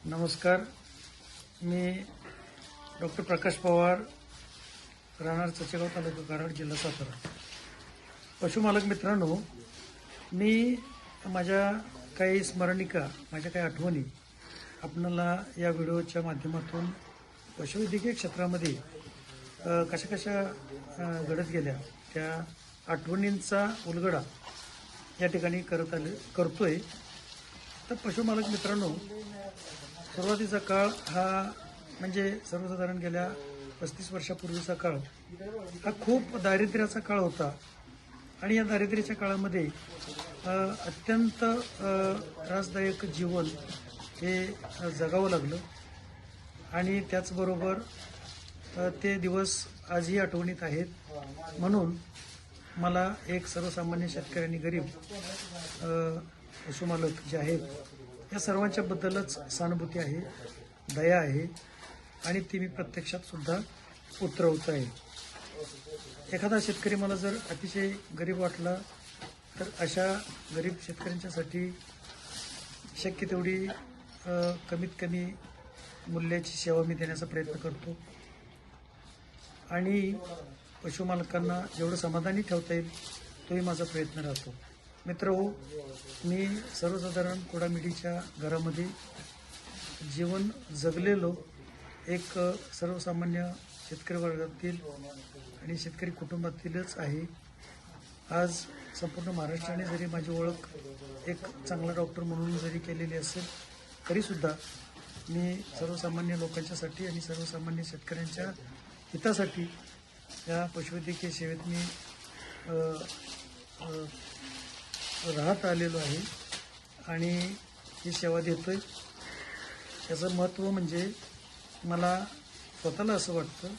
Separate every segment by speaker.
Speaker 1: नमस्कार. मी डॉक्टर प्रकाश पवार, राहणार चचेगाव, तालुका कराड, जिल्हा सातारा. पशुमालक मित्रांनो, मी माझ्या काही स्मरणिका, माझ्या काही आठवणी आपणाला या व्हिडिओच्या माध्यमातून पशुवैद्यकीय क्षेत्रामध्ये कशा कशा घडत गेल्या त्या आठवणींचा उलगडा या ठिकाणी करतोय. तर पशुमालक मित्रांनो, सुरुवातीचा काळ हा म्हणजे सर्वसाधारण गेल्या 35 वर्षापूर्वीचा काळ हा खूप दारिद्र्याचा काळ होता. आणि या दारिद्र्याच्या काळामध्ये अत्यंत त्रासदायक जीवन हे जगावं लागलं. आणि त्याचबरोबर ते दिवस आजही आठवणीत आहेत. म्हणून मला एक सर्वसामान्य शेतकरी आणि गरीब पशुमालक जे आहेत या सर्वांच्या बद्दलच सहानुभूती आहे, दया आहे आणि ती मी प्रत्यक्षात सुद्धा उतरवत आहे. एखादा शेतकरी मला जर अतिशय गरीब वाटला तर अशा गरीब शेतकऱ्यांच्यासाठी शक्य तेवढी कमीत कमी मूल्याची सेवा मी देण्याचा प्रयत्न करतो. आणि पशुमालकांना जेवढं समाधानी ठेवता येईल तोही माझा प्रयत्न राहतो. मित्रहो, मी सर्वसाधारण कोडामिडीच्या घरामध्ये जीवन जगलेलो एक सर्वसामान्य शेतकरी वर्गातील आणि शेतकरी कुटुंबातीलच आहे. आज संपूर्ण महाराष्ट्राने जरी माझी ओळख एक चांगला डॉक्टर म्हणून जरी केलेली असेल तरीसुद्धा मी सर्वसामान्य लोकांच्यासाठी आणि सर्वसामान्य शेतकऱ्यांच्या हितासाठी या पशुवैद्यकीय सेवेत मी राहत आलेलो आहे आणि ही सेवा देतोय. याचं महत्त्व म्हणजे मला स्वतःला असं वाटतं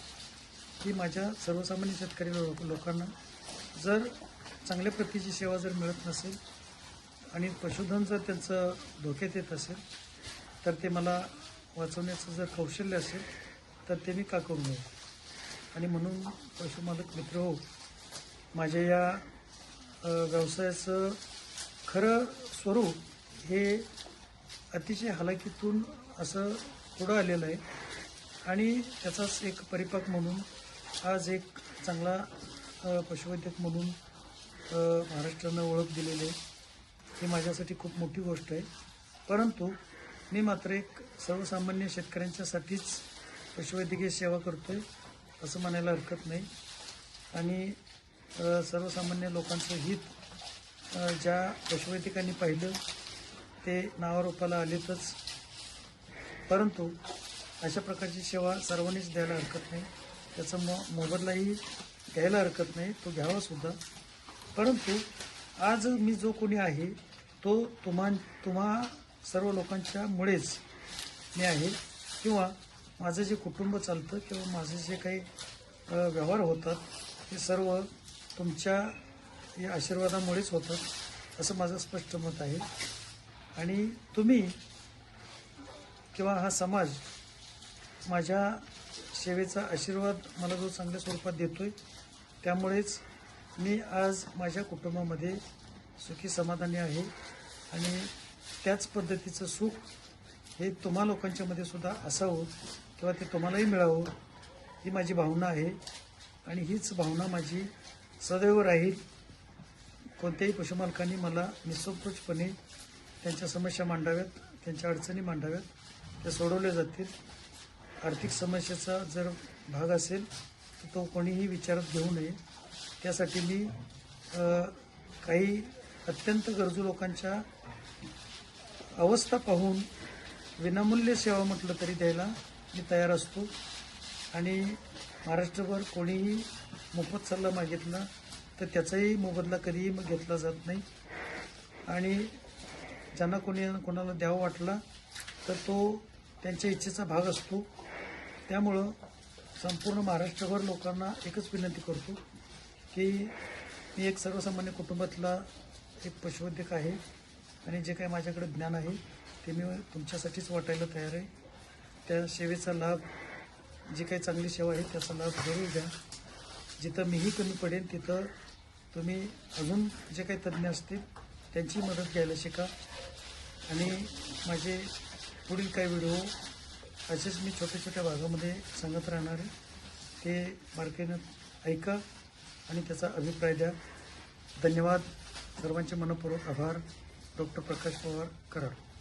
Speaker 1: की माझ्या सर्वसामान्य शेतकरी लोकांना जर चांगल्या प्रतीची सेवा जर मिळत नसेल आणि पशुधन जर त्यांचं धोक्यात येत असेल तर ते मला वाचवण्याचं जर कौशल्य असेल तर ते मी का करू नये. आणि म्हणून पशुमालक मित्र हो, माझ्या या व्यवसायाचं खरं स्वरूप हे अतिशय हलाखीतून असं पुढं आलेलं आहे. आणि त्याचाच एक परिपाक म्हणून आज एक चांगला पशुवैद्यक म्हणून महाराष्ट्रानं ओळख दिलेली आहे. ही माझ्यासाठी खूप मोठी गोष्ट आहे. परंतु मी मात्र एक सर्वसामान्य शेतकऱ्यांच्यासाठीच पशुवैद्यकीय सेवा करतोय असं म्हणायला हरकत नाही. आणि सर्वसामान्य लोकांचं हित ज्या पशुवैद्यकांनी पाहिलं ते नावारूपाला आलेतच. परंतु अशा प्रकारची सेवा सर्वांनीच द्यायला हरकत नाही. त्याचा मोबदलाही घ्यायला हरकत नाही, तो घ्यावासुद्धा. परंतु आज मी जो कोणी आहे तो तुम्हा सर्व लोकांच्या मुळेच मी आहे. किंवा माझं जे कुटुंब चालतं किंवा माझे जे काही व्यवहार होतात ते सर्व तुमच्या या आशीर्वादामुळेच होतात असं माझं स्पष्ट मत आहे. आणि तुम्ही किंवा हा समाज माझ्या सेवेचा आशीर्वाद मला जो चांगल्या स्वरूपात देतोय त्यामुळेच मी आज माझ्या कुटुंबामध्ये सुखी समाधानी आहे. आणि त्याच पद्धतीचं सुख हे तुम्हा लोकांच्यामध्ये सुद्धा असावं किंवा ते तुम्हालाही मिळावं ही माझी भावना आहे. आणि हीच भावना माझी सदैव राहील. कोणत्याही पशुमालकांनी मला निःसंकोचपणे त्यांच्या समस्या मांडाव्यात, त्यांच्या अडचणी मांडाव्यात, त्या सोडवल्या जातील. आर्थिक समस्येचा जर भाग असेल तर तो कोणीही विचारात घेऊ नये. त्यासाठी मी काही अत्यंत गरजू लोकांच्या अवस्था पाहून विनामूल्य सेवा म्हटलं तरी द्यायला मी तयार असतो. आणि महाराष्ट्रभर कोणीही मोफत सल्ला मागितला तर त्याचाही मोबदला कधीही घेतला जात नाही. आणि ज्यांना कोणाला द्यावा वाटला तर तो त्यांच्या इच्छेचा भाग असतो. त्यामुळं संपूर्ण महाराष्ट्रभर लोकांना एकच विनंती करतो की मी एक सर्वसामान्य कुटुंबातला एक पशुवैद्यक आहे आणि जे काही माझ्याकडे ज्ञान आहे ते मी तुमच्यासाठीच वाटायला तयार आहे. त्या सेवेचा लाभ, जी काही चांगली सेवा आहे त्याचा लाभ जरूर द्या. जिथं मीही कमी पडेल तिथं तुम्ही अजून जे काही तज्ज्ञ असतील त्यांची मदत घ्यायला शिका. आणि माझे पुढील काही व्हिडिओ असेच मी छोट्या छोट्या भागामध्ये सांगत राहणार आहे. ते बारकाईनं ऐका आणि त्याचा अभिप्राय द्या. धन्यवाद. सर्वांचे मनपूर्वक आभार. डॉक्टर प्रकाश पवार, कराड.